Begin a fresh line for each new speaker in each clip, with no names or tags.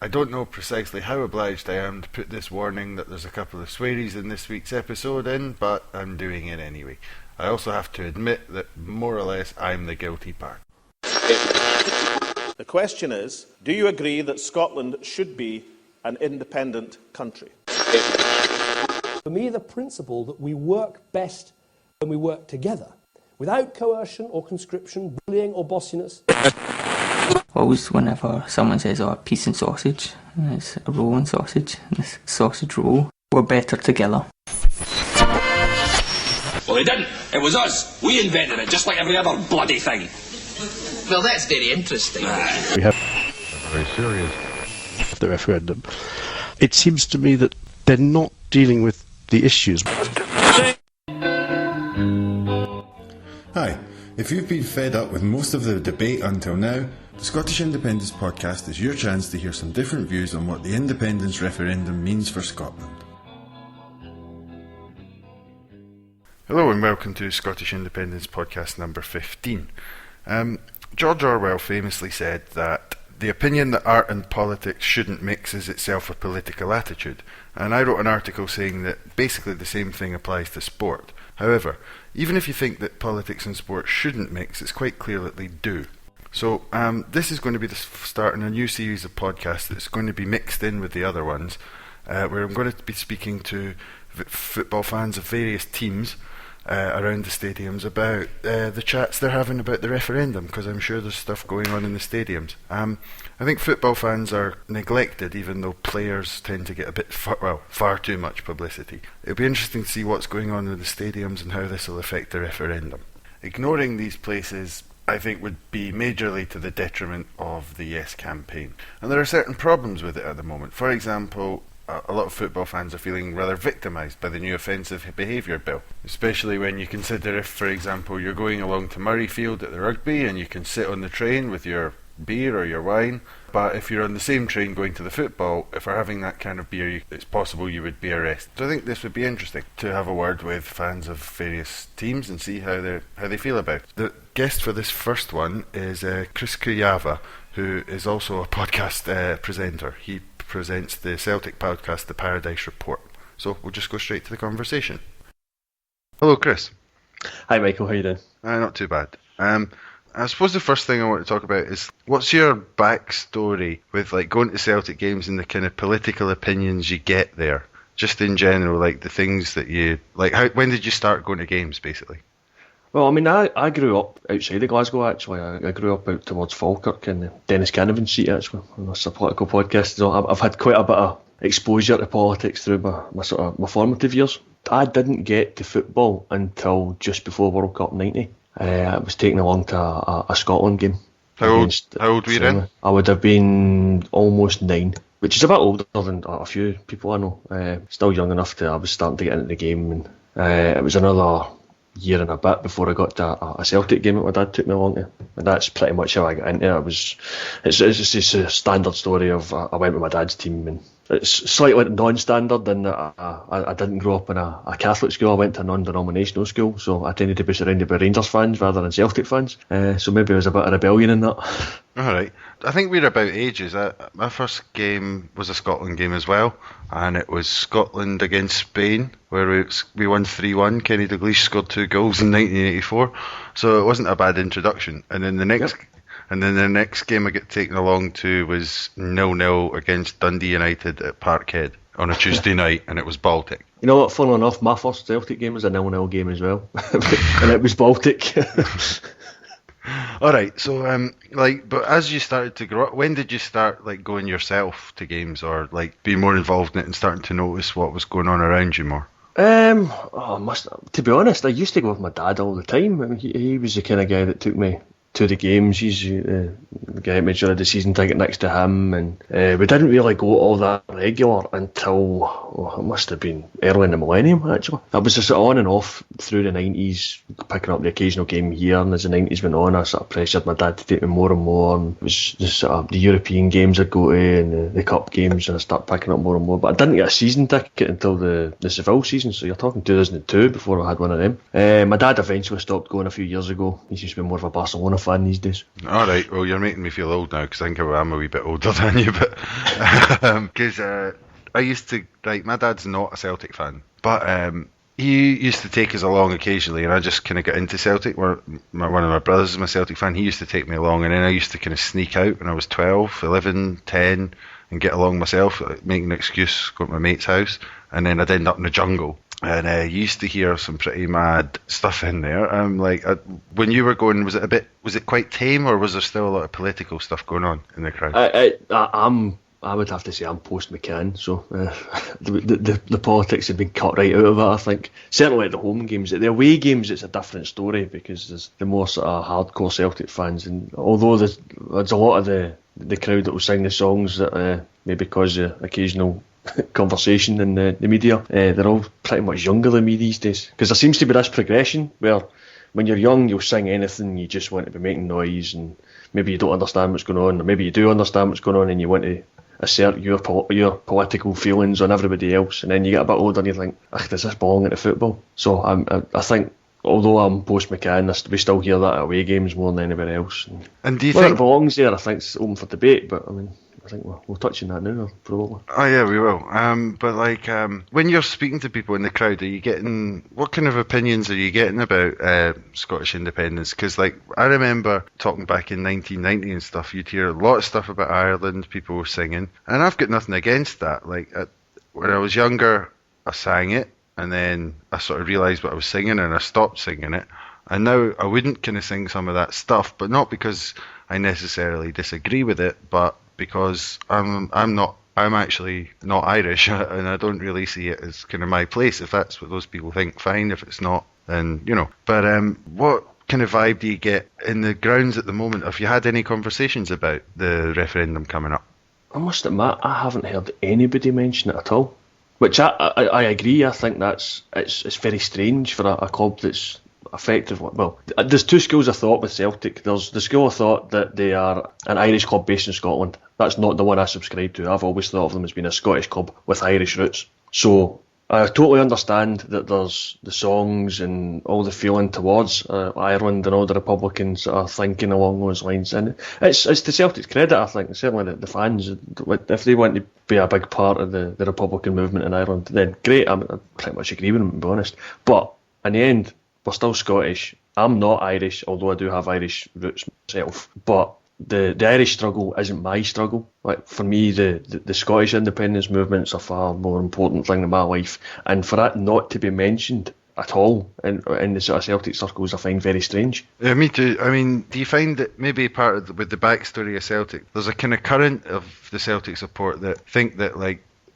I don't know precisely how obliged I am to put this warning that there's a couple of swearies in this week's episode in, but I'm doing it anyway. I also have to admit that more or less I'm the guilty part.
The question is, do you agree that Scotland should be an independent country?
For me, the principle that we work best when we work together, without coercion or conscription, bullying or bossiness.
Always whenever someone says, oh, peace and sausage, and it's a roll and sausage, and it's sausage roll, we're better together.
Well, they didn't. It was us. We invented it, just like every other bloody thing.
Well, that's very interesting.
We have very serious the referendum. It seems to me that they're not dealing with the issues.
Hi, if you've been fed up with most of the debate until now, the Scottish Independence Podcast is your chance to hear some different views on what the independence referendum means for Scotland.
Hello and welcome to Scottish Independence Podcast number 15. George Orwell famously said that the opinion that art and politics shouldn't mix is itself a political attitude, and I wrote an article saying that basically the same thing applies to sport. However, even if you think that politics and sport shouldn't mix, it's quite clear that they do. So this is going to be the start in a new series of podcasts that's going to be mixed in with the other ones, where I'm going to be speaking to football fans of various teams around the stadiums about the chats they're having about the referendum, because I'm sure there's stuff going on in the stadiums. I think football fans are neglected, even though players tend to get a bit far too much publicity. It'll be interesting to see what's going on in the stadiums and how this will affect the referendum. Ignoring these places, I think, would be majorly to the detriment of the Yes campaign. And there are certain problems with it at the moment. For example, a lot of football fans are feeling rather victimised by the new offensive behaviour bill, especially when you consider if, for example, you're going along to Murrayfield at the rugby and you can sit on the train with your beer or your wine, but if you're on the same train going to the football, if you're having that kind of beer, it's possible you would be arrested. So I think this would be interesting to have a word with fans of various teams and see how they feel about it. The guest for this first one is Krys Kujawa, who is also a podcast presenter. He presents the Celtic podcast, The Paradise Report. So we'll just go straight to the conversation. Hello, Chris.
Hi, Michael. How you doing?
Not too bad. I suppose the first thing I want to talk about is, what's your backstory with like going to Celtic games and the kind of political opinions you get there? Just in general, like the things that you like. When did you start going to games, basically?
Well, I mean, I grew up outside of Glasgow, actually. I grew up out towards Falkirk in the Dennis Canavan seat, actually. It's a political podcast. So I've had quite a bit of exposure to politics through my formative years. I didn't get to football until just before World Cup 90. I was taken along to a Scotland game.
How old were you then?
I would have been almost 9, which is a bit older than a few people I know. Still young enough I was starting to get into the game. And it was another year and a bit before I got to a Celtic game that my dad took me along to. And that's pretty much how I got into it. It's just a standard story of I went with my dad's team, and it's slightly non-standard in that I didn't grow up in a Catholic school. I went to a non-denominational school, so I tended to be surrounded by Rangers fans rather than Celtic fans. So maybe there was a bit of rebellion in that.
Alright. I think we're about ages. My first game was a Scotland game as well, and it was Scotland against Spain, where we won 3-1. Kenny Dalglish scored 2 goals in 1984, so it wasn't a bad introduction. And then the next game I got taken along to was 0-0 against Dundee United at Parkhead on a Tuesday night, and it was Baltic.
You know what, funnily enough, my first Celtic game was a 0-0 game as well, and it was Baltic.
Alright, so but as you started to grow up, when did you start like going yourself to games, or like be more involved in it and starting to notice what was going on around you more?
To be honest, I used to go with my dad all the time. I mean, he was the kind of guy that took me to the games. He's the guy that made sure I had the season ticket next to him, and we didn't really go all that regular until it must have been early in the millennium, actually. That was just sort of on and off through the 90s, picking up the occasional game here, and as the 90s went on, I sort of pressured my dad to take me more and more, and it was just sort of the European games I'd go to and the cup games, and I started picking up more and more. But I didn't get a season ticket until the Seville season, so you're talking 2002 before I had one of them. My dad eventually stopped going a few years ago. He used to be more of a Barcelona fan these days.
Alright, well you're making me feel old now, because I think I'm a wee bit older than you, but because I used to, right, my dad's not a Celtic fan, but he used to take us along occasionally, and I just kind of got into Celtic. One of my brothers is a Celtic fan. He used to take me along, and then I used to kind of sneak out when I was 12, 11, 10, and get along myself, make an excuse, go to my mate's house, and then I'd end up in the jungle. And you used to hear some pretty mad stuff in there. When you were going, was it quite tame, or was there still a lot of political stuff going on in the crowd?
I would have to say I'm post McCann, so the politics have been cut right out of it, I think. Certainly at the home games. At the away games it's a different story, because there's the more sort of hardcore Celtic fans, and although there's a lot of the crowd that will sing the songs that maybe cause occasional conversation in the media, they're all pretty much younger than me these days, because there seems to be this progression where when you're young you'll sing anything, you just want to be making noise, and maybe you don't understand what's going on, or maybe you do understand what's going on and you want to assert your political feelings on everybody else, and then you get a bit older and you think, does this belong into football? So I think, although I'm post McCann, we still hear that at away games more than anywhere else.
And do you
whether
think
it belongs there, I think it's open for debate, but I mean, I think we'll touch on that now, probably.
Oh yeah, we will. But when you're speaking to people in the crowd, are you getting, what kind of opinions are you getting about Scottish independence? Because I remember talking back in 1990 and stuff, you'd hear a lot of stuff about Ireland, people were singing, and I've got nothing against that. When I was younger, I sang it, and then I sort of realised what I was singing, and I stopped singing it. And now I wouldn't kind of sing some of that stuff, but not because I necessarily disagree with it, but because I'm actually not Irish, and I don't really see it as kind of my place. If that's what those people think, fine. If it's not, then But what kind of vibe do you get in the grounds at the moment? Have you had any conversations about the referendum coming up?
I must admit, I haven't heard anybody mention it at all. Which I agree. I think it's very strange for a club that's effective. Well, there's two schools of thought with Celtic. There's the school of thought that they are an Irish club based in Scotland. That's not the one I subscribe to. I've always thought of them as being a Scottish club with Irish roots. So I totally understand that there's the songs and all the feeling towards Ireland, and all the Republicans are thinking along those lines. And it's to Celtic's credit, I think. Certainly the fans, if they want to be a big part of the Republican movement in Ireland, then great. I pretty much agree with them, to be honest. But in the end, we're still Scottish. I'm not Irish, although I do have Irish roots myself. But the Irish struggle isn't my struggle. For me, the Scottish independence movement's a far more important thing in my life. And for that not to be mentioned at all in the sort of Celtic circles, I find very strange.
Yeah, me too. I mean, do you find that maybe part of with the backstory of Celtic, there's a kind of current of the Celtic support that think that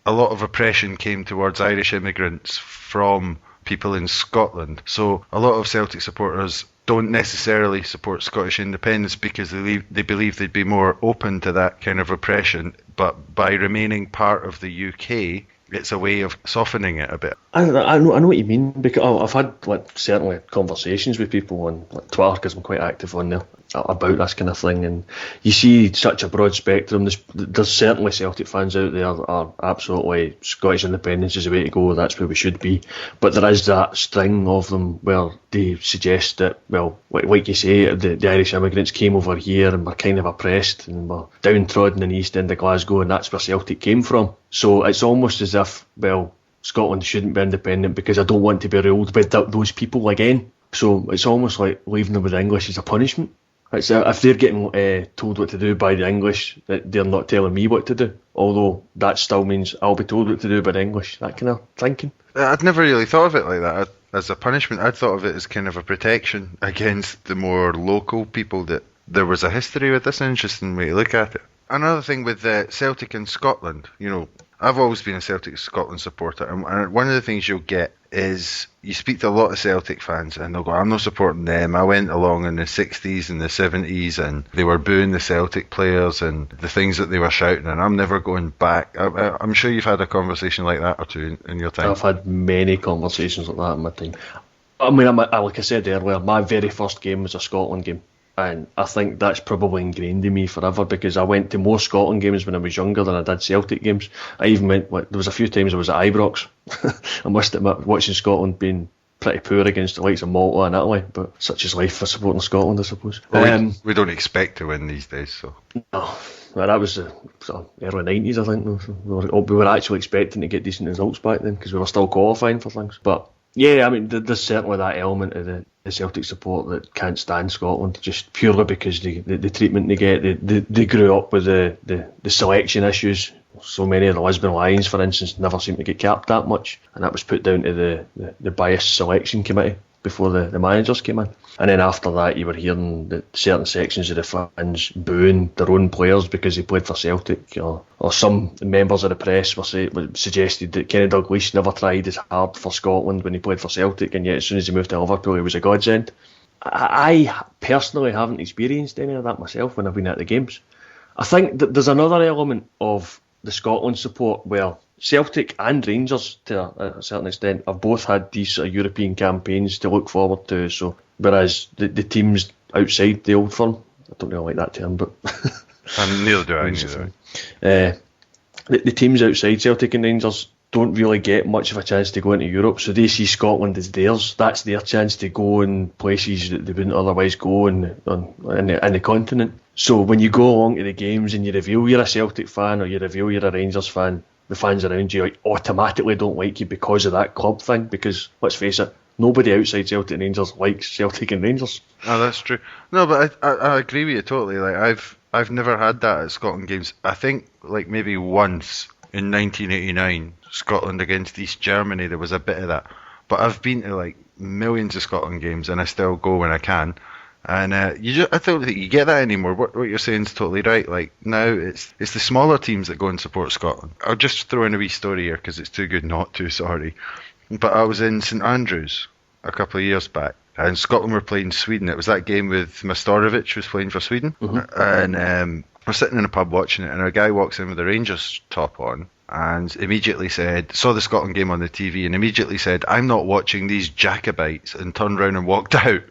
a lot of oppression came towards Irish immigrants from people in Scotland. So a lot of Celtic supporters don't necessarily support Scottish independence because they believe they'd be more open to that kind of oppression, but by remaining part of the UK, it's a way of softening it a bit.
I know what you mean, because I've had certainly conversations with people on Twitter, because I'm quite active on there, about this kind of thing, and you see such a broad spectrum. There's certainly Celtic fans out there that are absolutely Scottish independence is the way to go, that's where we should be, but there is that string of them where they suggest that, well, like you say, the Irish immigrants came over here and were kind of oppressed and were downtrodden in the east end of Glasgow, and that's where Celtic came from. So it's almost as if, well, Scotland shouldn't be independent because I don't want to be ruled by those people again. So it's almost like leaving them with the English is a punishment. It's, if they're getting told what to do by the English, they're not telling me what to do. Although that still means I'll be told what to do by the English. That kind of thinking.
I'd never really thought of it like that as a punishment. I'd thought of it as kind of a protection against the more local people, that there was a history with this. Interesting way to look at it. Another thing with Celtic in Scotland, I've always been a Celtic Scotland supporter, and one of the things you'll get is you speak to a lot of Celtic fans and they'll go, I'm not supporting them. I went along in the 60s and the 70s and they were booing the Celtic players and the things that they were shouting, and I'm never going back. I'm sure you've had a conversation like that or two in your time.
I've had many conversations like that in my time. I mean, like I said earlier, my very first game was a Scotland game. And I think that's probably ingrained in me forever, because I went to more Scotland games when I was younger than I did Celtic games. I even went, there was a few times I was at Ibrox. I must admit, watching Scotland being pretty poor against the likes of Malta and Italy, but such is life for supporting Scotland, I suppose.
Well, we don't expect to win these days, so.
No, well, that was the sort of early 90s, I think. So we were actually expecting to get decent results back then because we were still qualifying for things. But yeah, I mean, there's certainly that element of the Celtic support that can't stand Scotland just purely because the treatment they get. They grew up with the selection issues. So many of the Lisbon Lions, for instance, never seemed to get capped that much, and that was put down to the biased selection committee before the managers came in. And then after that, you were hearing that certain sections of the fans booing their own players because they played for Celtic, or some members of the press were suggested that Kenny Dalglish never tried as hard for Scotland when he played for Celtic, and yet as soon as he moved to Liverpool, he was a godsend. I personally haven't experienced any of that myself when I've been at the games. I think that there's another element of the Scotland support where Celtic and Rangers, to a certain extent, have both had these sort of European campaigns to look forward to. So, whereas the teams outside the old firm, I don't really like that term, but
neither do I.
The teams outside Celtic and Rangers don't really get much of a chance to go into Europe, so they see Scotland as theirs. That's their chance to go in places that they wouldn't otherwise go in the continent. So when you go along to the games and you reveal you're a Celtic fan or you reveal you're a Rangers fan, the fans around you automatically don't like you because of that club thing, because let's face it, nobody outside Celtic and Rangers likes Celtic and Rangers.
Oh, that's true. No, but I agree with you totally. Like I've never had that at Scotland games. I think like maybe once in 1989, Scotland against East Germany, there was a bit of that. But I've been to like millions of Scotland games, and I still go when I can. And I don't think you get that anymore. What you're saying is totally right. Like now, it's the smaller teams that go and support Scotland. I'll just throw in a wee story here because it's too good not to. Sorry, but I was in St Andrews a couple of years back, and Scotland were playing Sweden. It was that game with Mastorovic was playing for Sweden, and we're sitting in a pub watching it, and a guy walks in with a Rangers top on. And immediately saw the Scotland game on the TV and immediately said, "I'm not watching these Jacobites," and turned around and walked out.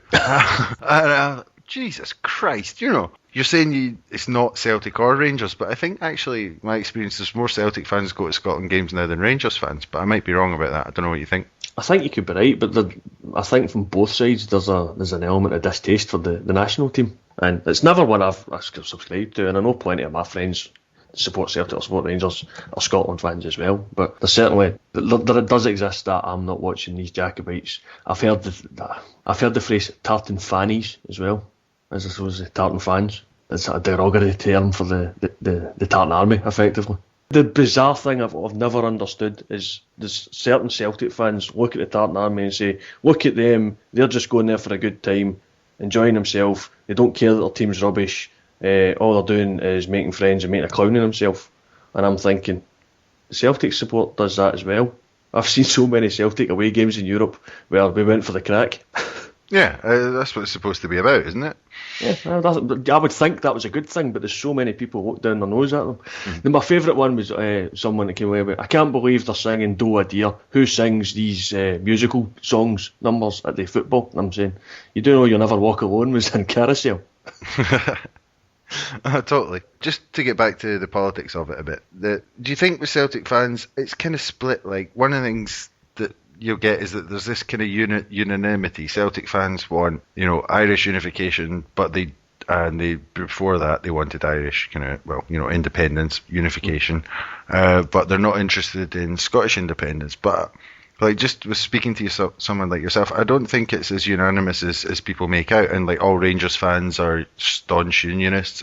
And Jesus Christ, you're saying it's not Celtic or Rangers, but I think actually my experience is more Celtic fans go to Scotland games now than Rangers fans, but I might be wrong about that. I don't know what you think.
I think you could be right, but I think from both sides there's an element of distaste for the national team, and it's never one I've subscribed to, and I know plenty of my friends support Celtic or support Rangers or Scotland fans as well, but there's certainly there does exist that I'm not watching these Jacobites. I've heard the phrase tartan fannies as well, as I suppose the tartan fans. It's a derogatory term for the tartan army, effectively. The bizarre thing I've never understood is there's certain Celtic fans look at the tartan army and say, look at them, they're just going there for a good time, enjoying themselves, they don't care that their team's rubbish. All they're doing is making friends and making a clown of himself. And I'm thinking, Celtic support does that as well. I've seen so many Celtic away games in Europe where we went for the crack.
Yeah, that's what it's supposed to be about, isn't it?
Yeah, I would think that was a good thing, but there's so many people who look down their nose at them. Then my favourite one was someone that came away with, I can't believe they're singing Do a Dear. Who sings these musical songs, numbers at the football? And I'm saying, you do know You'll Never Walk Alone was in Carousel.
Totally. Just to get back to the politics of it a bit, do you think with Celtic fans it's kind of split? Like one of the things that you'll get is that there's this kind of unanimity. Celtic fans want Irish unification, but they before that they wanted Irish independence, unification, but they're not interested in Scottish independence. But like just was speaking to someone like yourself, I don't think it's as unanimous as people make out, and like all Rangers fans are staunch unionists.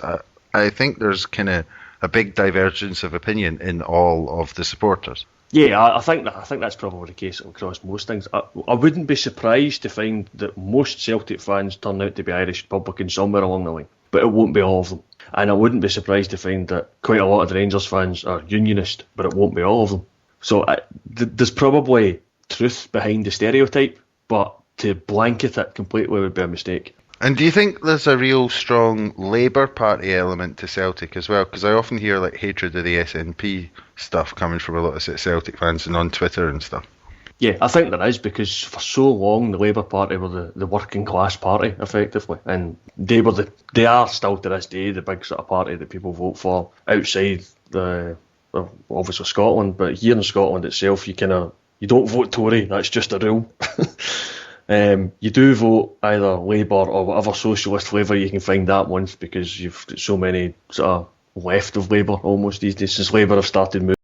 I think there's kind of a big divergence of opinion in all of the supporters.
Yeah, I think that's probably the case across most things. I wouldn't be surprised to find that most Celtic fans turn out to be Irish Republicans somewhere along the line, but it won't be all of them. And I wouldn't be surprised to find that quite a lot of the Rangers fans are unionist, but it won't be all of them. So there's probably truth behind the stereotype, but to blanket it completely would be a mistake.
And do you think there's a real strong Labour Party element to Celtic as well? Because I often hear like hatred of the SNP stuff coming from a lot of Celtic fans and on Twitter and stuff.
Yeah, I think there is, because for so long the Labour Party were the working class party, effectively, and they are still to this day the big sort of party that people vote for outside obviously Scotland, but here in Scotland itself you don't vote Tory, that's just a rule. You do vote either Labour or whatever socialist flavour you can find that once, because you've got so many sort of left of Labour almost these days, since Labour have started moving